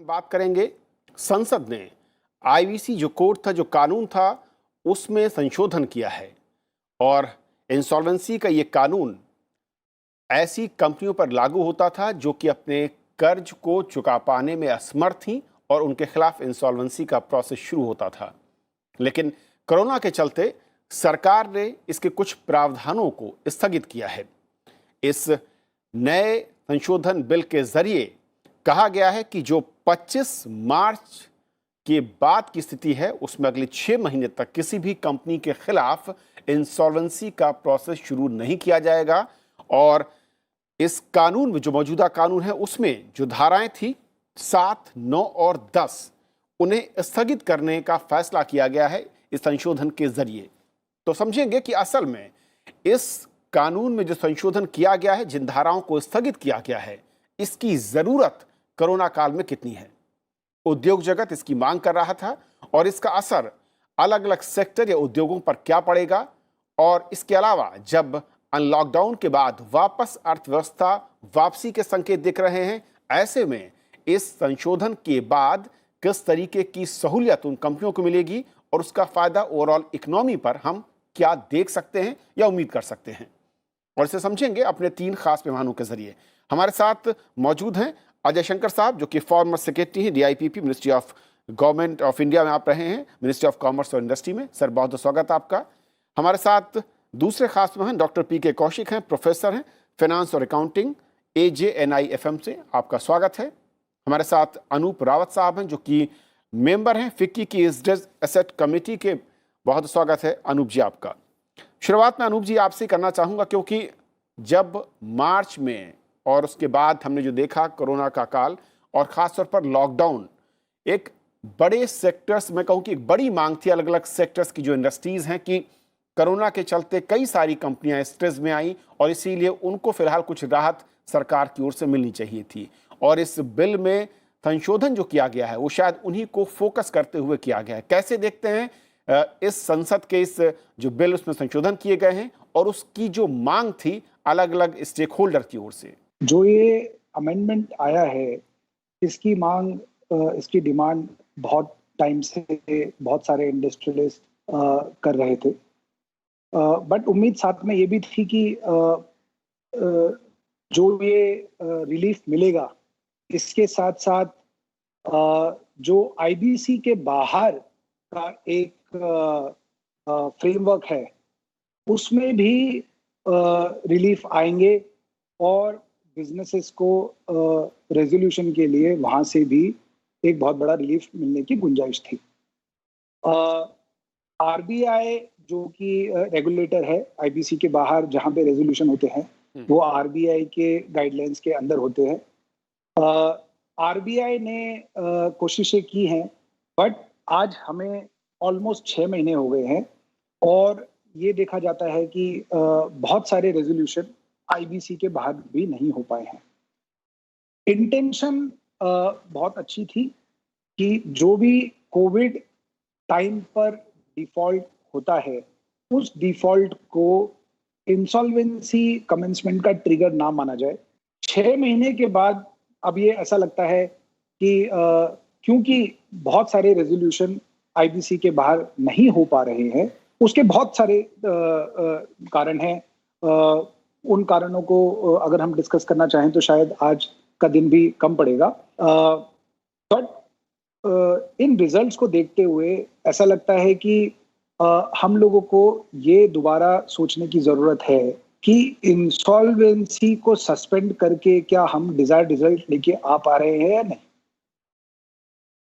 बात करेंगे। संसद ने आईवीसी जो कोड था, जो कानून था, उसमें संशोधन किया है और इंसॉल्वेंसी का ये कानून ऐसी कंपनियों पर लागू होता था जो कि अपने कर्ज को चुका पाने में असमर्थ थीं और उनके खिलाफ इंसॉल्वेंसी का प्रोसेस शुरू होता था। लेकिन कोरोना के चलते सरकार ने इसके कुछ प्रावधानों को स्थगित किया है। इस नए संशोधन बिल के जरिए कहा गया है कि जो 25 मार्च के बाद की स्थिति है उसमें अगले 6 महीने तक किसी भी कंपनी के खिलाफ इंसॉल्वेंसी का प्रोसेस शुरू नहीं किया जाएगा और इस कानून में, जो मौजूदा कानून है, उसमें जो धाराएं थी 7, 9 और 10, उन्हें स्थगित करने का फैसला किया गया है इस संशोधन के जरिए। तो समझेंगे कि असल में इस कानून में जो संशोधन किया गया है, जिन धाराओं को स्थगित किया गया है, इसकी जरूरत कोरोना काल में कितनी है। उद्योग जगत इसकी मांग कर रहा था और इसका असर अलग अलग सेक्टर या उद्योगों पर क्या पड़ेगा, और इसके अलावा जब अनलॉकडाउन के बाद वापस अर्थव्यवस्था वापसी के संकेत दिख रहे हैं, ऐसे में इस संशोधन के बाद किस तरीके की सहूलियत उन कंपनियों को मिलेगी और उसका फायदा ओवरऑल इकोनॉमी पर हम क्या देख सकते हैं या उम्मीद कर सकते हैं। और इसे समझेंगे अपने 3 खास मेहमानों के जरिए। हमारे साथ मौजूद हैं अजय शंकर साहब, जो कि फॉर्मर सेक्रेटरी हैं DIPP, ministry of government of India में आप रहे हैं, मिनिस्ट्री ऑफ कॉमर्स और इंडस्ट्री में। सर, बहुत बहुत स्वागत आपका। हमारे साथ दूसरे खास मेहमान डॉक्टर पीके कौशिक हैं, प्रोफेसर हैं फाइनेंस और अकाउंटिंग, AJNIFM से, आपका स्वागत है। हमारे साथ अनूप रावत साहब हैं, जो कि मेंबर हैं फिक्की की एसेट कमेटी के। बहुत स्वागत है अनूप जी आपका। शुरुआत में अनूप जी आपसे करना चाहूँगा, क्योंकि जब मार्च में और उसके बाद हमने जो देखा कोरोना का काल और ख़ासतौर पर लॉकडाउन, एक बड़े सेक्टर्स में कहूँ कि एक बड़ी मांग थी अलग अलग सेक्टर्स की, जो इंडस्ट्रीज़ हैं, कि कोरोना के चलते कई सारी कंपनियां स्ट्रेस में आई और इसीलिए उनको फिलहाल कुछ राहत सरकार की ओर से मिलनी चाहिए थी। और इस बिल में संशोधन जो किया गया है वो शायद उन्हीं को फोकस करते हुए किया गया है। कैसे देखते हैं इस संसद के इस जो बिल, उसमें संशोधन किए गए हैं और उसकी जो मांग थी अलग अलग स्टेक होल्डर की ओर से? जो ये अमेंडमेंट आया है, इसकी मांग, इसकी डिमांड बहुत टाइम से बहुत सारे इंडस्ट्रियलिस्ट कर रहे थे, बट उम्मीद साथ में ये भी थी कि जो ये रिलीफ मिलेगा, इसके साथ साथ जो आईबीसी के बाहर का एक फ्रेमवर्क है, उसमें भी रिलीफ आएंगे और बिजनेसेस को रेजोल्यूशन के लिए वहाँ से भी एक बहुत बड़ा रिलीफ मिलने की गुंजाइश थी। आरबीआई जो कि रेगुलेटर है आईबीसी के बाहर, जहाँ पे रेजोल्यूशन होते हैं, वो आरबीआई के गाइडलाइंस के अंदर होते हैं। आरबीआई ने कोशिशें की हैं, बट आज हमें ऑलमोस्ट 6 महीने हो गए हैं और ये देखा जाता है कि बहुत सारे रेजोल्यूशन आईबीसी के बाहर भी नहीं हो पाए हैं। इंटेंशन बहुत अच्छी थी कि जो भी कोविड टाइम पर डिफॉल्ट होता है, उस डिफॉल्ट को इंसॉल्वेंसी कमेंसमेंट का ट्रिगर ना माना जाए। 6 महीने के बाद अब ये ऐसा लगता है कि क्योंकि बहुत सारे रेजोल्यूशन आईबीसी के बाहर नहीं हो पा रहे हैं, उसके बहुत सारे कारण हैं। उन कारणों को अगर हम डिस्कस करना चाहें तो शायद आज का दिन भी कम पड़ेगा, बट इन रिजल्ट्स को देखते हुए ऐसा लगता है कि हम लोगों को ये दोबारा सोचने की जरूरत है कि इंसॉल्वेंसी को सस्पेंड करके क्या हम डिजायर्ड रिजल्ट लेके आ पा रहे हैं या नहीं।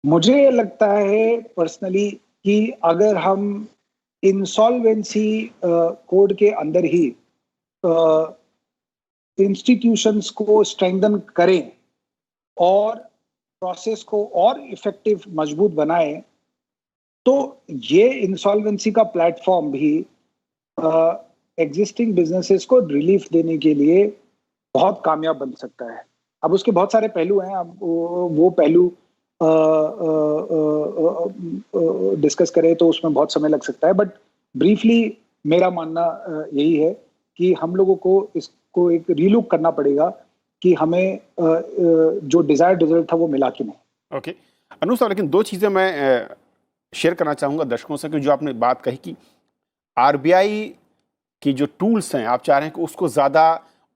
मुझे लगता है पर्सनली कि अगर हम इंसॉल्वेंसी कोड के अंदर ही इंस्टीट्यूशंस को स्ट्रेंथन करें और प्रोसेस को और इफेक्टिव, मजबूत बनाएं, तो ये इंसॉल्वेंसी का प्लेटफॉर्म भी एग्जिस्टिंग बिजनेसेस को रिलीफ देने के लिए बहुत कामयाब बन सकता है। अब उसके बहुत सारे पहलू हैं, अब वो पहलू डिस्कस करें तो उसमें बहुत समय लग सकता है, बट ब्रीफली मेरा मानना यही है कि हम लोगों को इसको एक रीलुक करना पड़ेगा कि हमें जो डिजायर्ड रिजल्ट था वो मिला कि नहीं। ओके अनु साहब, लेकिन दो चीज़ें मैं शेयर करना चाहूँगा दर्शकों से कि जो आपने बात कही कि आरबीआई की जो टूल्स हैं आप चाह रहे हैं कि उसको ज़्यादा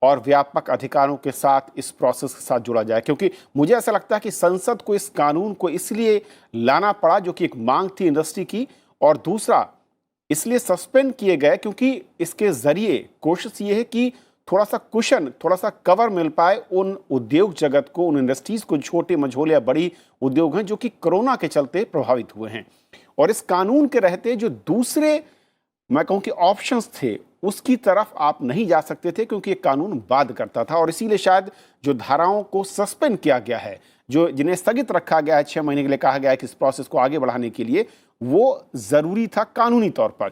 और व्यापक अधिकारों के साथ इस प्रोसेस के साथ जुड़ा जाए, क्योंकि मुझे ऐसा लगता है कि संसद को इस कानून को इसलिए लाना पड़ा जो कि एक मांग थी इंडस्ट्री की, और दूसरा इसलिए सस्पेंड किए गए क्योंकि इसके ज़रिए कोशिश ये है कि थोड़ा सा कुशन, थोड़ा सा कवर मिल पाए उन उद्योग जगत को, उन इंडस्ट्रीज़ को, छोटे मझोले या बड़ी उद्योग हैं जो कि कोरोना के चलते प्रभावित हुए हैं। और इस कानून के रहते जो दूसरे मैं कहूं कि ऑप्शंस थे उसकी तरफ आप नहीं जा सकते थे, क्योंकि ये कानून बाध करता था। और इसीलिए शायद जो धाराओं को सस्पेंड किया गया है, जो जिन्हें स्थगित रखा गया है 6 महीने के लिए, कहा गया है कि इस प्रोसेस को आगे बढ़ाने के लिए, वो ज़रूरी था कानूनी तौर पर।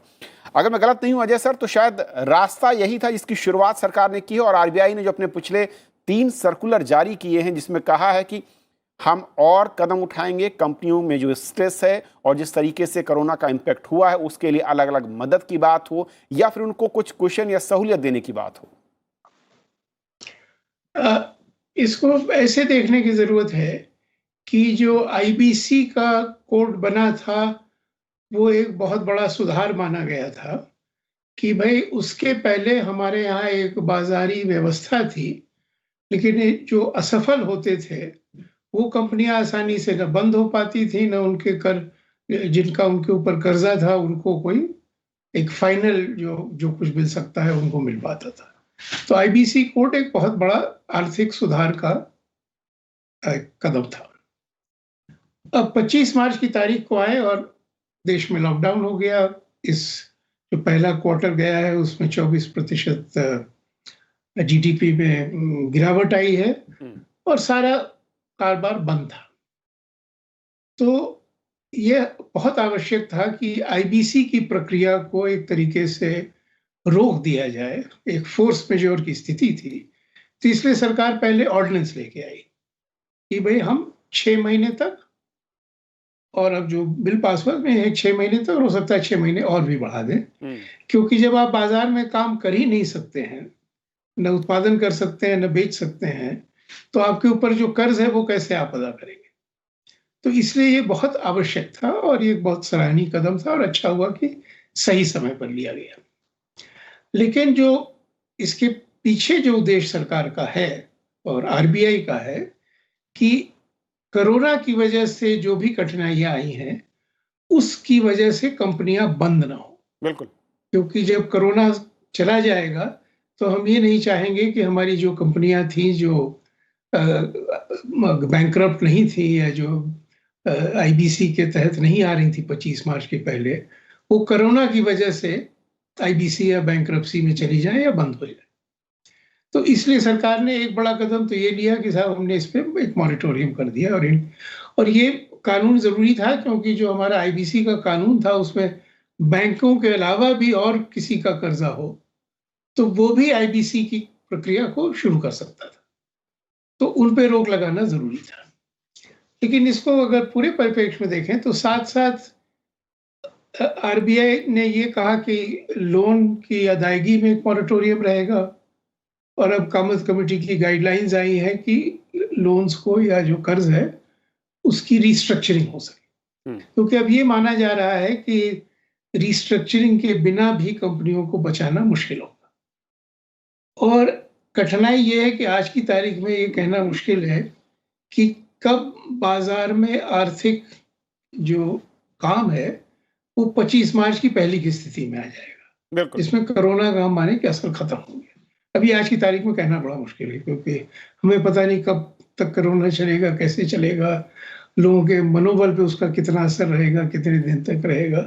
अगर मैं गलत नहीं हूं अजय सर, तो शायद रास्ता यही था जिसकी शुरुआत सरकार ने की है, और आरबीआई ने जो अपने पिछले 3 सर्कुलर जारी किए हैं जिसमें कहा है कि हम और कदम उठाएंगे, कंपनियों में जो स्ट्रेस है और जिस तरीके से कोरोना का इम्पैक्ट हुआ है उसके लिए अलग अलग मदद की बात हो या फिर उनको कुछ कुशन या सहूलियत देने की बात हो। इसको ऐसे देखने की जरूरत है कि जो आईबीसी का कोड बना था वो एक बहुत बड़ा सुधार माना गया था कि भाई उसके पहले हमारे यहाँ एक बाजारी व्यवस्था थी, लेकिन जो असफल होते थे वो कंपनियां आसानी से न बंद हो पाती थी, न उनके जिनका उनके ऊपर कर्जा था उनको कोई एक फाइनल जो कुछ मिल सकता है उनको मिल पाता था। तो आईबीसी कोड एक बहुत बड़ा आर्थिक सुधार का कदम था। अब 25 मार्च की तारीख को आए और देश में लॉकडाउन हो गया। इस जो पहला क्वार्टर गया है उसमें 24% जीडीपी में गिरावट आई है और सारा कारोबार बंद था। तो यह बहुत आवश्यक था कि आईबीसी की प्रक्रिया को एक तरीके से रोक दिया जाए, एक फोर्स मेजोर की स्थिति थी। तो इसलिए सरकार पहले ऑर्डिनेंस लेके आई कि भाई हम 6 महीने तक, और अब जो बिल पास हुआ में 6 महीने तक, हो सकता है 6 महीने और भी बढ़ा दें, क्योंकि जब आप बाजार में काम कर ही नहीं सकते हैं, न उत्पादन कर सकते हैं, न बेच सकते हैं, तो आपके ऊपर जो कर्ज है वो कैसे आप अदा करेंगे। तो इसलिए ये बहुत आवश्यक था और ये बहुत सराहनीय कदम था और अच्छा हुआ कि सही समय पर लिया गया। लेकिन जो इसके पीछे जो उद्देश्य सरकार का है और आरबीआई का है कि कोरोना की वजह से जो भी कठिनाइयां आई हैं उसकी वजह से कंपनियां बंद ना हो। बिल्कुल, क्योंकि जब कोरोना चला जाएगा तो हम ये नहीं चाहेंगे कि हमारी जो कंपनियां थी जो बैंकरप्ट नहीं थी या जो आईबीसी के तहत नहीं आ रही थी 25 मार्च के पहले, वो कोरोना की वजह से आईबीसी या बैंकरप्सी में चली जाए या बंद हो जाए। तो इसलिए सरकार ने एक बड़ा कदम तो ये लिया कि साहब हमने इस पे एक मॉरिटोरियम कर दिया। और ये कानून जरूरी था क्योंकि जो हमारा आईबीसी का कानून था उसमें बैंकों के अलावा भी और किसी का कर्जा हो तो वो भी आईबीसी की प्रक्रिया को शुरू कर सकता था, तो उन पे रोक लगाना जरूरी था। लेकिन इसको अगर पूरे परिप्रेक्ष्य में देखें तो साथ साथ आरबीआई ने ये कहा कि लोन की अदायगी में एक मॉरिटोरियम रहेगा, और अब कामत कमेटी की गाइडलाइंस आई है कि लोन्स को या जो कर्ज है उसकी रिस्ट्रक्चरिंग हो सके, क्योंकि अब ये माना जा रहा है कि रिस्ट्रक्चरिंग के बिना भी कंपनियों को बचाना मुश्किल होगा। और कठिनाई ये है कि आज की तारीख में ये कहना मुश्किल है कि कब बाजार में आर्थिक जो काम है वो 25 मार्च की पहली की स्थिति में आ जाएगा, इसमें कोरोना का हम माने कि असर खत्म हो गया। अभी आज की तारीख में कहना बड़ा मुश्किल है क्योंकि हमें पता नहीं कब तक कोरोना चलेगा, कैसे चलेगा, लोगों के मनोबल पे उसका कितना असर रहेगा, कितने दिन तक रहेगा।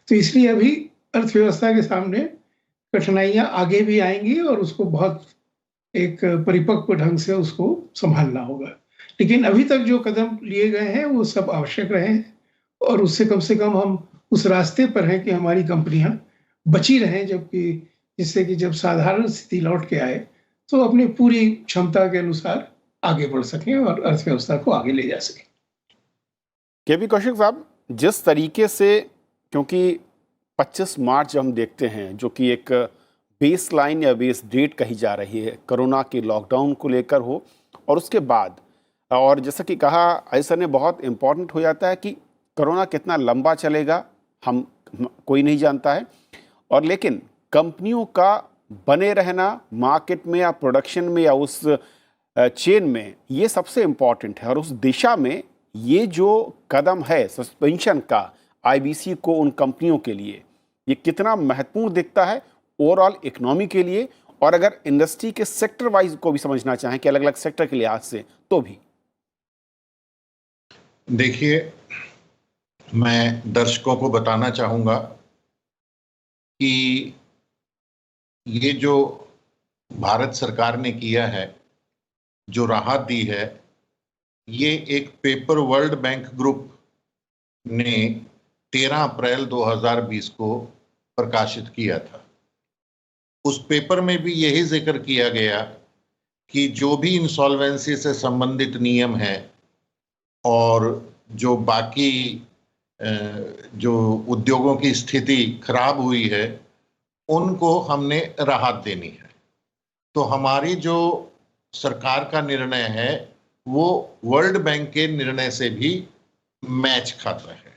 तो इसलिए अभी अर्थव्यवस्था के सामने कठिनाइयां आगे भी आएंगी और उसको बहुत एक परिपक्व ढंग से उसको संभालना होगा। लेकिन अभी तक जो कदम लिए गए हैं वो सब आवश्यक रहे हैं और उससे कम से कम हम उस रास्ते पर हैं कि हमारी कंपनियां बची रहें, जबकि जिससे कि जब साधारण स्थिति लौट के आए तो अपनी पूरी क्षमता के अनुसार आगे बढ़ सकें और अर्थव्यवस्था को आगे ले जा सकें। केपी कौशिक साहब, जिस तरीके से, क्योंकि 25 मार्च हम देखते हैं जो कि एक बेस लाइन या बेस डेट कही जा रही है कोरोना के लॉकडाउन को लेकर हो, और उसके बाद और जैसा कि कहा ऐसा ने बहुत इम्पोर्टेंट हो जाता है कि कोरोना कितना लंबा चलेगा हम कोई नहीं जानता है, और लेकिन कंपनियों का बने रहना मार्केट में या प्रोडक्शन में या उस चेन में, ये सबसे इम्पोर्टेंट है। और उस दिशा में ये जो कदम है सस्पेंशन का आईबीसी को उन कंपनियों के लिए, ये कितना महत्वपूर्ण दिखता है ओवरऑल इकोनॉमी के लिए, और अगर इंडस्ट्री के सेक्टर वाइज को भी समझना चाहें कि अलग अलग सेक्टर के लिहाज से तो भी। देखिए, मैं दर्शकों को बताना चाहूँगा कि ये जो भारत सरकार ने किया है, जो राहत दी है, ये एक पेपर वर्ल्ड बैंक ग्रुप ने 13 अप्रैल 2020 को प्रकाशित किया था। उस पेपर में भी यही जिक्र किया गया कि जो भी इंसॉल्वेंसी से संबंधित नियम है और जो बाकी जो उद्योगों की स्थिति खराब हुई है, उनको हमने राहत देनी है। तो हमारी जो सरकार का निर्णय है वो वर्ल्ड बैंक के निर्णय से भी मैच खाता है।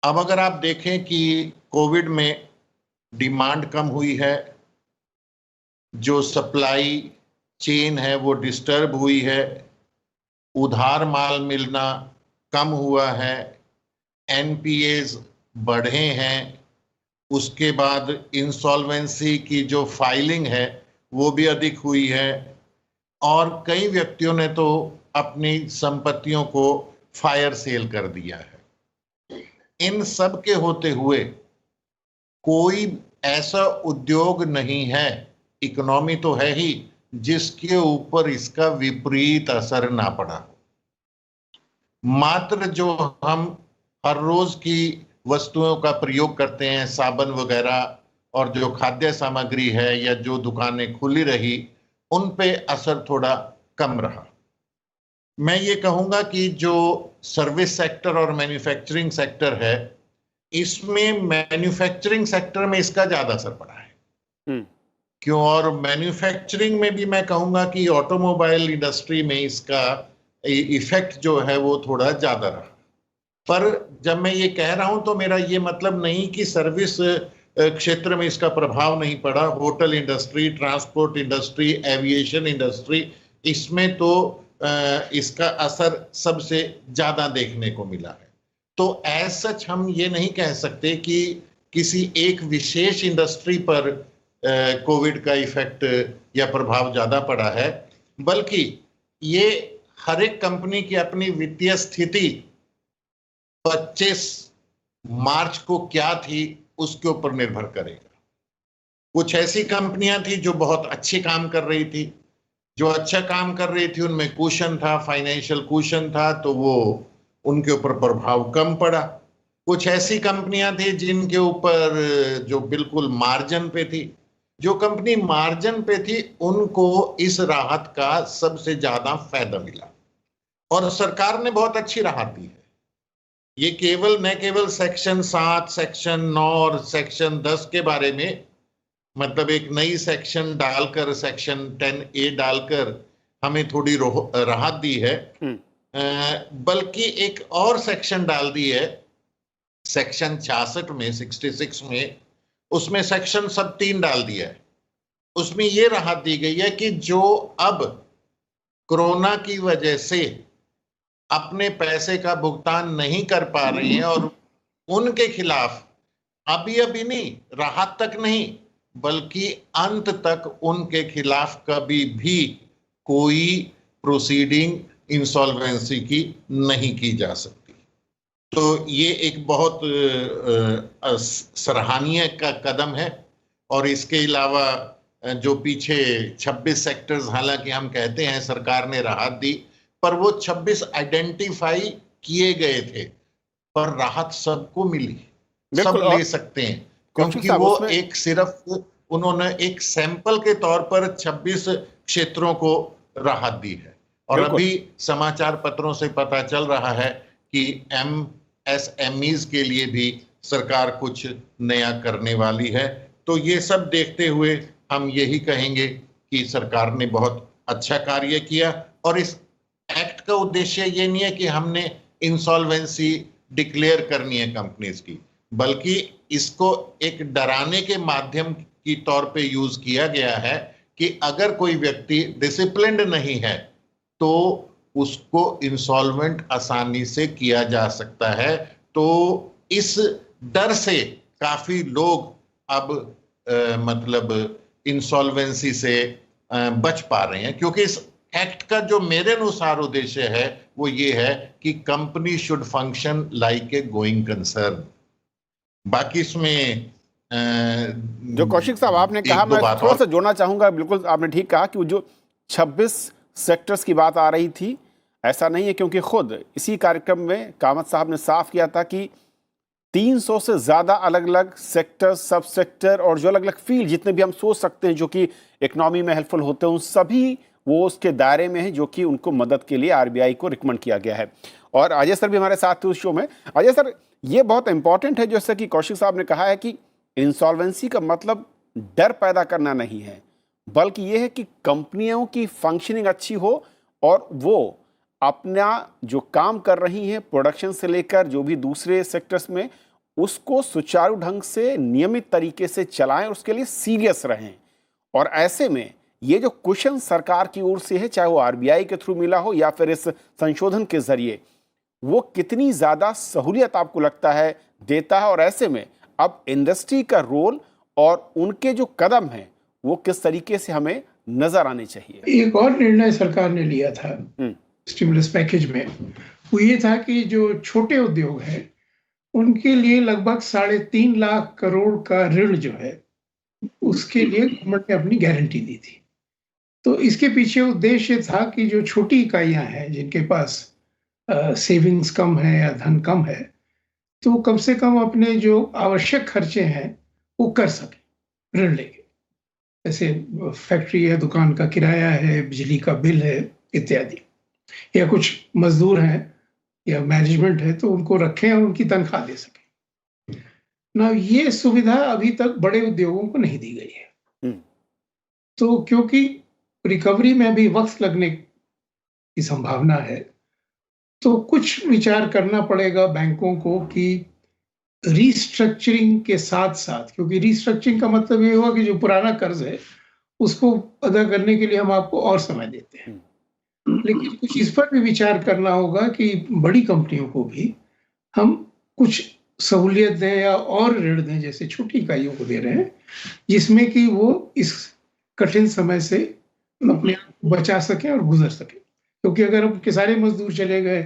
अब अगर आप देखें कि कोविड में डिमांड कम हुई है, जो सप्लाई चेन है वो डिस्टर्ब हुई है, उधार माल मिलना कम हुआ है, एनपीएज बढ़े हैं, उसके बाद इंसॉल्वेंसी की जो फाइलिंग है वो भी अधिक हुई है, और कई व्यक्तियों ने तो अपनी संपत्तियों को फायर सेल कर दिया है। इन सब के होते हुए कोई ऐसा उद्योग नहीं है, इकोनॉमी तो है ही, जिसके ऊपर इसका विपरीत असर ना पड़ा। मात्र जो हम हर रोज की वस्तुओं का प्रयोग करते हैं, साबुन वगैरह, और जो खाद्य सामग्री है या जो दुकानें खुली रही, उन पे असर थोड़ा कम रहा। मैं ये कहूँगा कि जो सर्विस सेक्टर और मैन्युफैक्चरिंग सेक्टर है, इसमें मैन्युफैक्चरिंग सेक्टर में इसका ज़्यादा असर पड़ा है। क्यों? और मैन्युफैक्चरिंग में भी मैं कहूँगा कि ऑटोमोबाइल इंडस्ट्री में इसका इफेक्ट जो है वो थोड़ा ज़्यादा रहा। पर जब मैं ये कह रहा हूँ तो मेरा ये मतलब नहीं कि सर्विस क्षेत्र में इसका प्रभाव नहीं पड़ा। Hotel industry, transport industry, aviation industry, इसमें तो इसका असर सबसे ज़्यादा देखने को मिला है। तो एज सच हम ये नहीं कह सकते कि किसी एक विशेष इंडस्ट्री पर कोविड का इफेक्ट या प्रभाव ज़्यादा पड़ा है, बल्कि ये हर एक कंपनी की अपनी वित्तीय स्थिति 25 मार्च को क्या थी उसके ऊपर निर्भर करेगा। कुछ ऐसी कंपनियां थी जो बहुत अच्छे काम कर रही थी, जो अच्छा काम कर रही थी उनमें कुशन था, फाइनेंशियल कुशन था, तो वो उनके ऊपर प्रभाव कम पड़ा। कुछ ऐसी कंपनियां थी जिनके ऊपर जो बिल्कुल मार्जिन पे थी, जो कंपनी मार्जिन पे थी उनको इस राहत का सबसे ज्यादा फायदा मिला, और सरकार ने बहुत अच्छी राहत दी है। ये न केवल सेक्शन 7, सेक्शन 9 और सेक्शन 10 के बारे में, मतलब एक नई सेक्शन डालकर, सेक्शन 10A डालकर हमें थोड़ी राहत दी है, बल्कि एक और सेक्शन डाल दी है सेक्शन 66 में, 66 में, उसमें सेक्शन सब 3 डाल दिया है। उसमें ये राहत दी गई है कि जो अब कोरोना की वजह से अपने पैसे का भुगतान नहीं कर पा रहे हैं और उनके खिलाफ अभी नहीं, राहत तक नहीं, बल्कि अंत तक उनके खिलाफ कभी भी कोई प्रोसीडिंग इंसॉल्वेंसी की नहीं की जा सकती। तो ये एक बहुत सराहनीय का कदम है। और इसके अलावा जो पीछे 26 सेक्टर्स, हालांकि हम कहते हैं सरकार ने राहत दी, पर वो 26 आइडेंटिफाई किए गए थे, पर राहत सबको मिली, सब ले सकते हैं, क्योंकि वो एक सिर्फ उन्होंने एक सैंपल के तौर पर 26 क्षेत्रों को राहत दी है। और अभी समाचार पत्रों से पता चल रहा है कि MSMEs के लिए भी सरकार कुछ नया करने वाली है। तो ये सब देखते हुए हम यही कहेंगे कि सरकार ने बहुत अच्छा कार्य किया, और इस एक्ट एक्ट का उद्देश्य ये नहीं है कि हमने इंसॉल्वेंसी डिक्लेयर करनी है कंपनीज की, बल्कि इसको एक डराने के माध्यम की तौर पे यूज किया गया है कि अगर कोई व्यक्ति डिसिप्लिन्ड नहीं है तो उसको इंसॉल्वेंट आसानी से किया जा सकता है। तो इस डर से काफी लोग अब मतलब इंसॉल्वेंसी से बच पा रहे हैं, क्योंकि इस एक्ट का जो मेरे अनुसार उद्देश्य है वो ये है कि company should function like a going concern. बाकी इसमें जो कौशिक साहब आपने कहा, मैं थोड़ा सा जोड़ना चाहूंगा। बिल्कुल आपने ठीक कहा कि जो 26 सेक्टर्स की बात आ रही थी, ऐसा नहीं है, क्योंकि खुद इसी कार्यक्रम में कामत साहब ने साफ किया था कि 300 से ज़्यादा अलग अलग सेक्टर, सब सेक्टर और जो अलग अलग फील्ड जितने भी हम सोच सकते हैं जो कि इकोनॉमी में हेल्पफुल होते हैं, उन सभी वो उसके दायरे में है जो कि उनको मदद के लिए आरबीआई को रिकमेंड किया गया है। और अजय सर भी हमारे साथ थे उस शो में। अजय सर, ये बहुत इंपॉर्टेंट है, जैसा कि कौशिक साहब ने कहा है कि इंसॉल्वेंसी का मतलब डर पैदा करना नहीं है, बल्कि ये है कि कंपनियों की फंक्शनिंग अच्छी हो और वो अपना जो काम कर रही हैं प्रोडक्शन से लेकर जो भी दूसरे सेक्टर्स में, उसको सुचारू ढंग से नियमित तरीके से चलाएं और उसके लिए सीरियस रहें। और ऐसे में ये जो क्वेश्चन सरकार की ओर से है, चाहे वो आरबीआई के थ्रू मिला हो या फिर इस संशोधन के जरिए, वो कितनी ज़्यादा सहूलियत आपको लगता है देता है, और ऐसे में अब इंडस्ट्री का रोल और उनके जो कदम हैं वो किस तरीके से हमें नजर आने चाहिए? एक और निर्णय सरकार ने लिया था स्टिमुलस पैकेज में, वो ये था कि जो छोटे उद्योग हैं उनके लिए लगभग 3.5 लाख करोड़ का ऋण जो है उसके लिए गवर्नमेंट ने अपनी गारंटी दी थी। तो इसके पीछे उद्देश्य था कि जो छोटी इकाइयां हैं जिनके पास सेविंग्स कम है या धन कम है, तो कम से कम अपने जो आवश्यक खर्चे हैं वो कर सके ऋण लेके। जैसे फैक्ट्री है, दुकान का किराया है, बिजली का बिल है इत्यादि, या कुछ मजदूर हैं या मैनेजमेंट है तो उनको रखें और उनकी तनख्वाह दे सकें ना। ये सुविधा अभी तक बड़े उद्योगों को नहीं दी गई है। तो क्योंकि रिकवरी में भी वक्त लगने की संभावना है, तो कुछ विचार करना पड़ेगा बैंकों को कि रीस्ट्रक्चरिंग के साथ साथ, क्योंकि रीस्ट्रक्चरिंग का मतलब ये हुआ कि जो पुराना कर्ज है उसको अदा करने के लिए हम आपको और समय देते हैं, लेकिन कुछ इस पर भी विचार करना होगा कि बड़ी कंपनियों को भी हम कुछ सहूलियत दें या और ऋण दें, जैसे छोटी इकाइयों को दे रहे हैं, जिसमें कि वो इस कठिन समय से अपने आप को बचा सकें और गुजर सकें। क्योंकि अगर उनके सारे मजदूर चले गए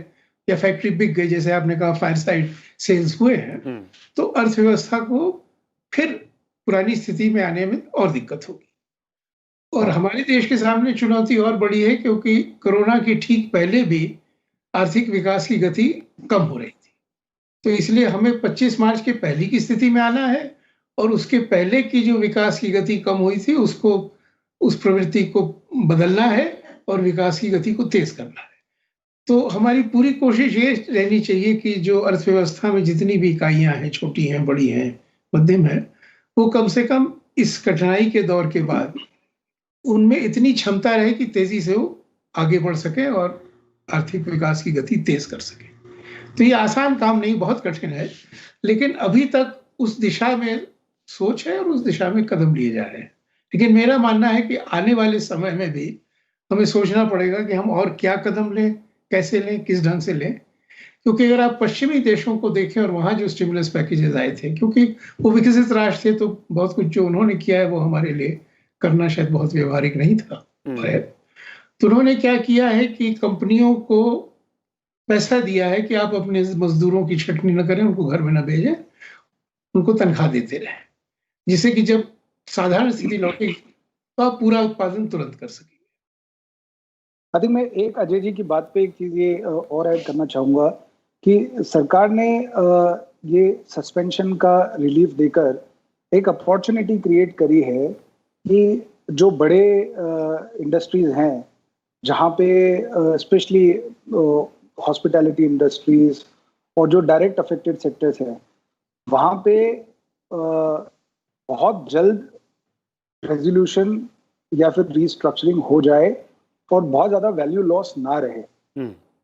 या फैक्ट्री बिक गई, जैसे आपने कहा फायर साइड सेल्स हुए हैं, तो अर्थव्यवस्था को फिर पुरानी स्थिति में आने में और दिक्कत होगी। और हमारे देश के सामने चुनौती और बड़ी है, क्योंकि कोरोना की ठीक पहले भी आर्थिक विकास की गति कम हो रही थी। तो इसलिए हमें 25 मार्च के पहले की स्थिति में आना है और उसके पहले की जो विकास की गति कम हुई थी उसको, उस प्रवृत्ति को बदलना है और विकास की गति को तेज करना है। तो हमारी पूरी कोशिश ये रहनी चाहिए कि जो अर्थव्यवस्था में जितनी भी इकाइयां हैं, छोटी हैं, बड़ी हैं, मध्यम है, वो कम से कम इस कठिनाई के दौर के बाद उनमें इतनी क्षमता रहे कि तेजी से वो आगे बढ़ सके और आर्थिक विकास की गति तेज कर सके। तो ये आसान काम नहीं, बहुत कठिन है, लेकिन अभी तक उस दिशा में सोच है और उस दिशा में कदम लिए जा रहे हैं। लेकिन मेरा मानना है कि आने वाले समय में भी हमें सोचना पड़ेगा कि हम और क्या कदम लें, कैसे लें, किस ढंग से लें। क्योंकि अगर आप पश्चिमी देशों को देखें और वहाँ जो स्टिमुलस पैकेजेस आए थे, क्योंकि वो विकसित राष्ट्र थे, तो बहुत कुछ जो उन्होंने किया है वो हमारे लिए करना शायद बहुत व्यवहारिक नहीं था। तो उन्होंने क्या किया है कि कंपनियों को पैसा दिया है कि आप अपने मजदूरों की छटनी न करें, उनको घर में न भेजें, उनको तनख्वाह देते रहें, जिससे कि जब साधारण स्थिति लौटेगी तो आप पूरा उत्पादन तुरंत कर सकेंगे। आई थिंक मैं एक अजय जी की बात पे एक चीज ये और ऐड करना चाहूंगा कि सरकार ने ये सस्पेंशन का रिलीफ देकर एक अपॉर्चुनिटी क्रिएट करी है कि जो बड़े इंडस्ट्रीज हैं, जहाँ पे स्पेशली हॉस्पिटैलिटी इंडस्ट्रीज और जो डायरेक्ट अफेक्टेड सेक्टर्स हैं, वहाँ पे बहुत जल्द रेजोल्यूशन या फिर रीस्ट्रक्चरिंग हो जाए और बहुत ज़्यादा वैल्यू लॉस ना रहे।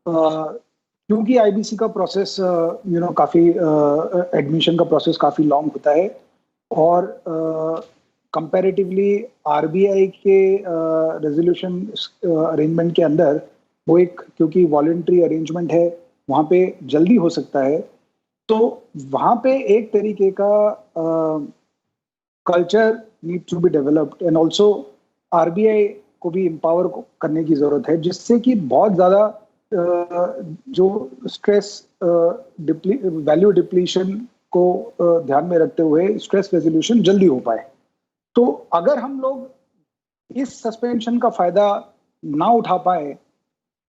क्योंकि आईबीसी का प्रोसेस काफ़ी एडमिशन का प्रोसेस काफ़ी लॉन्ग होता है, और कंपैरेटिवली आरबीआई के रेजोल्यूशन अरेंजमेंट के अंदर वो एक, क्योंकि वॉलंटरी अरेंजमेंट है, वहाँ पे जल्दी हो सकता है। तो वहाँ पे एक तरीके का culture need to be developed, and also RBI को भी एम्पावर करने की ज़रूरत है, जिससे कि बहुत ज़्यादा जो स्ट्रेस वैल्यू डिप्लीशन को ध्यान में रखते हुए स्ट्रेस रेजोल्यूशन जल्दी हो पाए। तो अगर हम लोग इस सस्पेंशन का फायदा ना उठा पाए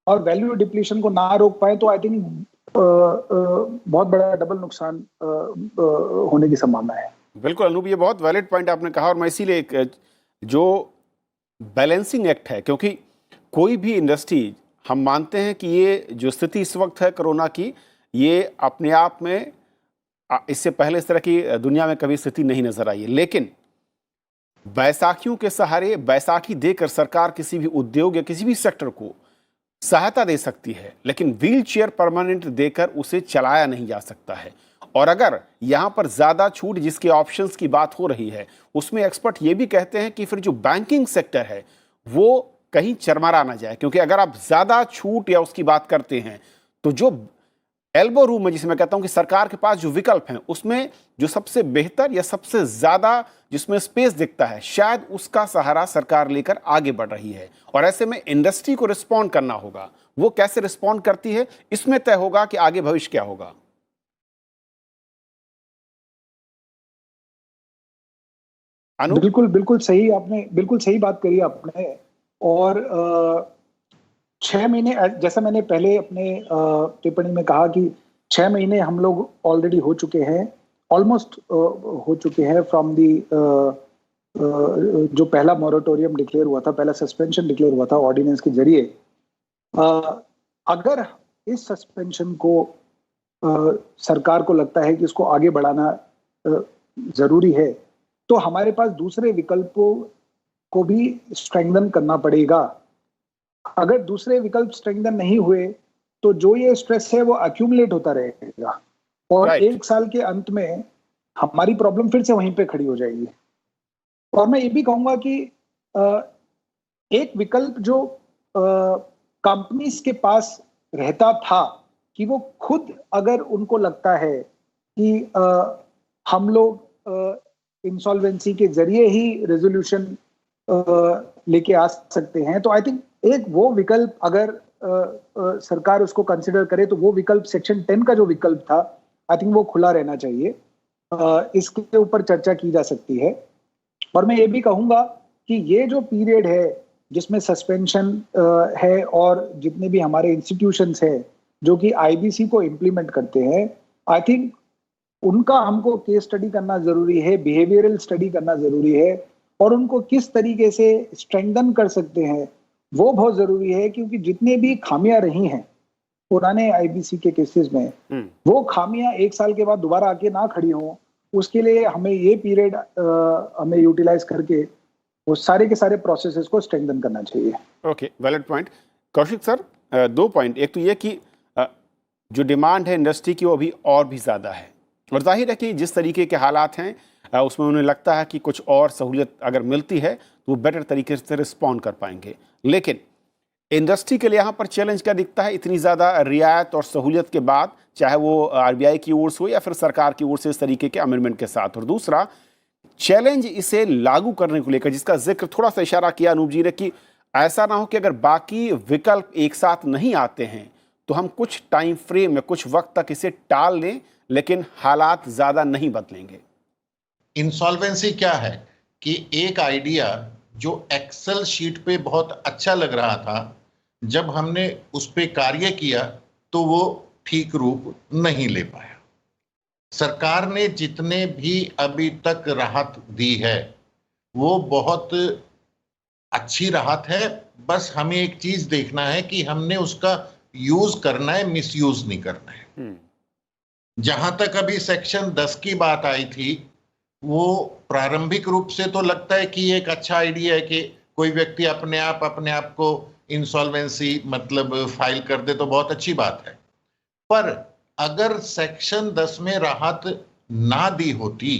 और वैल्यू डिप्लीशन को ना रोक पाए, तो आई थिंक बहुत बड़ा डबल नुकसान होने की संभावना है। बिल्कुल अनूप, ये बहुत वैलिड पॉइंट आपने कहा, और मैं इसीलिए जो बैलेंसिंग एक्ट है, क्योंकि कोई भी इंडस्ट्री, हम मानते हैं कि ये जो स्थिति इस वक्त है कोरोना की, ये अपने आप में इससे पहले इस तरह की दुनिया में कभी स्थिति नहीं नजर आई है, लेकिन बैसाखियों के सहारे बैसाखी देकर सरकार किसी भी उद्योग या किसी भी सेक्टर को सहायता दे सकती है, लेकिन व्हील चेयर परमानेंट देकर उसे चलाया नहीं जा सकता है। और अगर यहाँ पर ज़्यादा छूट, जिसके ऑप्शंस की बात हो रही है, उसमें एक्सपर्ट ये भी कहते हैं कि फिर जो बैंकिंग सेक्टर है वो कहीं चरमरा ना जाए, क्योंकि अगर आप ज़्यादा छूट या उसकी बात करते हैं तो जो एल्बो रूम है, जिसे मैं कहता हूं कि सरकार के पास जो विकल्प हैं, उसमें जो सबसे बेहतर या सबसे ज़्यादा जिसमें स्पेस दिखता है, शायद उसका सहारा सरकार लेकर आगे बढ़ रही है। और ऐसे में इंडस्ट्री को रिस्पॉन्ड करना होगा। वो कैसे रिस्पॉन्ड करती है, इसमें तय होगा कि आगे भविष्य क्या होगा। बिल्कुल बिल्कुल सही, आपने बिल्कुल सही बात करी आपने। और 6 महीने, जैसा मैंने पहले अपने टिप्पणी में कहा कि 6 महीने हम लोग ऑलरेडी हो चुके हैं, ऑलमोस्ट हो चुके हैं फ्रॉम दी जो पहला मॉरेटोरियम डिक्लेयर हुआ था, पहला सस्पेंशन डिक्लेयर हुआ था ऑर्डिनेंस के जरिए। अगर इस सस्पेंशन को सरकार को लगता है कि इसको आगे बढ़ाना जरूरी है, तो हमारे पास दूसरे विकल्पों को भी स्ट्रेंथन करना पड़ेगा। अगर दूसरे विकल्प स्ट्रेंथन नहीं हुए तो जो ये स्ट्रेस है वो अक्यूमुलेट होता रहेगा, और एक साल के अंत में हमारी प्रॉब्लम फिर से वहीं पे खड़ी हो जाएगी। और मैं ये भी कहूंगा कि एक विकल्प जो कंपनीज के पास रहता था कि वो खुद, अगर उनको लगता है कि हम लोग इंसॉल्वेंसी के जरिए ही रेजोल्यूशन लेके आ सकते हैं, तो आई थिंक एक वो विकल्प अगर सरकार उसको कंसिडर करे, तो वो विकल्प सेक्शन 10 का जो विकल्प था, आई थिंक वो खुला रहना चाहिए। इसके ऊपर चर्चा की जा सकती है। और मैं ये भी कहूंगा कि ये जो पीरियड है जिसमें सस्पेंशन है, और जितने भी हमारे इंस्टीट्यूशंस हैं जो कि आईबीसी को इम्प्लीमेंट करते हैं, आई थिंक उनका हमको केस स्टडी करना जरूरी है, बिहेवियरल स्टडी करना जरूरी है, और उनको किस तरीके से स्ट्रेंथन कर सकते हैं वो बहुत जरूरी है। क्योंकि जितने भी खामियां रही हैं पुराने आईबीसी के केसेस में, वो खामियां एक साल के बाद दोबारा आके ना खड़ी हों, उसके लिए हमें ये पीरियड हमें यूटिलाइज करके वो सारे के सारे प्रोसेसेस को स्ट्रेंथन करना चाहिए। Okay, valid point. Kaushik sir, 2 point. एक तो ये कि जो डिमांड है इंडस्ट्री की वो अभी और भी ज़्यादा है, और जाहिर है कि जिस तरीके के हालात हैं उसमें उन्हें लगता है कि कुछ और सहूलियत अगर मिलती है तो वो बेटर तरीके से रिस्पॉन्ड कर पाएंगे। लेकिन इंडस्ट्री के लिए यहाँ पर चैलेंज क्या दिखता है, इतनी ज़्यादा रियायत और सहूलियत के बाद, चाहे वो आरबीआई की ओर से हो या फिर सरकार की ओर से इस तरीके के अमेंडमेंट के साथ। और दूसरा चैलेंज इसे लागू करने को लेकर, जिसका जिक्र थोड़ा सा इशारा किया अनूप जी ने, कि ऐसा ना हो कि अगर बाकी विकल्प एक साथ नहीं आते हैं तो हम कुछ टाइम फ्रेम में, कुछ वक्त तक इसे टाल लें, लेकिन हालात ज़्यादा नहीं बदलेंगे। इंसॉल्वेंसी क्या है कि एक आइडिया जो एक्सेल शीट पे बहुत अच्छा लग रहा था, जब हमने उस पे कार्य किया तो वो ठीक रूप नहीं ले पाया। सरकार ने जितने भी अभी तक राहत दी है वो बहुत अच्छी राहत है, बस हमें एक चीज देखना है कि हमने उसका यूज करना है, मिसयूज नहीं करना है। जहां तक अभी सेक्शन 10 की बात आई थी, वो प्रारंभिक रूप से तो लगता है कि एक अच्छा आइडिया है कि कोई व्यक्ति अपने आप को इंसॉल्वेंसी मतलब फाइल कर दे तो बहुत अच्छी बात है, पर अगर सेक्शन 10 में राहत ना दी होती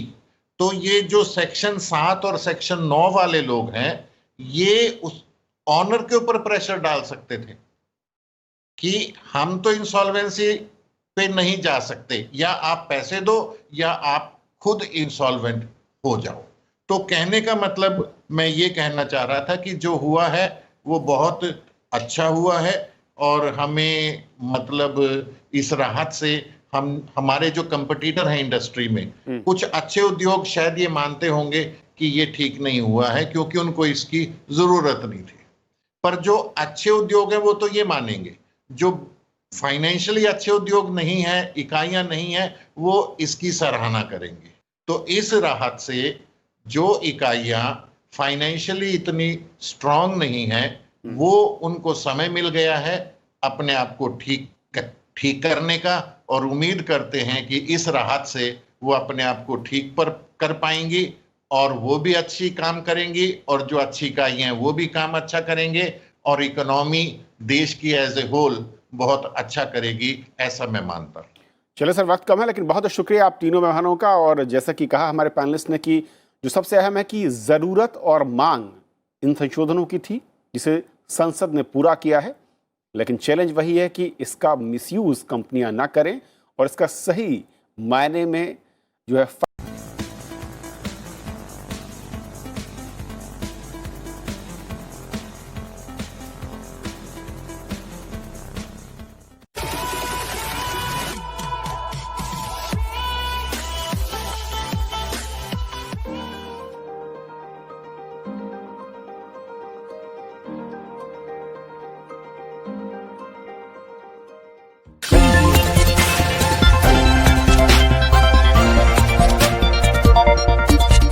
तो ये जो सेक्शन 7 और सेक्शन 9 वाले लोग हैं ये उस ऑनर के ऊपर प्रेशर डाल सकते थे कि हम तो इंसॉल्वेंसी पे नहीं जा सकते, या आप पैसे दो या आप खुद इंसॉल्वेंट हो जाओ। तो कहने का मतलब मैं ये कहना चाह रहा था कि जो हुआ है वो बहुत अच्छा हुआ है, और हमें मतलब इस राहत से हमारे जो कंपटीटर हैं इंडस्ट्री में, कुछ अच्छे उद्योग शायद ये मानते होंगे कि ये ठीक नहीं हुआ है क्योंकि उनको इसकी जरूरत नहीं थी, पर जो अच्छे उद्योग हैं वो तो ये मानेंगे। जो फाइनेंशियली अच्छे उद्योग नहीं है, इकाइयां नहीं है, वो इसकी सराहना करेंगे। तो इस राहत से जो इकाइयां फाइनेंशियली इतनी स्ट्रांग नहीं है वो उनको समय मिल गया है अपने आप को ठीक करने का, और उम्मीद करते हैं कि इस राहत से वो अपने आप को ठीक कर पाएंगी और वो भी अच्छी काम करेंगी, और जो अच्छी इकाइयां हैं वो भी काम अच्छा करेंगे, और इकोनॉमी देश की एज ए होल बहुत अच्छा करेगी, ऐसा मैं मानता हूं। चलो सर, वक्त कम है लेकिन बहुत शुक्रिया आप तीनों मेहमानों का। और जैसा कि कहा हमारे पैनलिस्ट ने कि जो सबसे अहम है कि ज़रूरत और मांग इन संशोधनों की थी जिसे संसद ने पूरा किया है, लेकिन चैलेंज वही है कि इसका मिसयूज़ कंपनियां ना करें और इसका सही मायने में जो है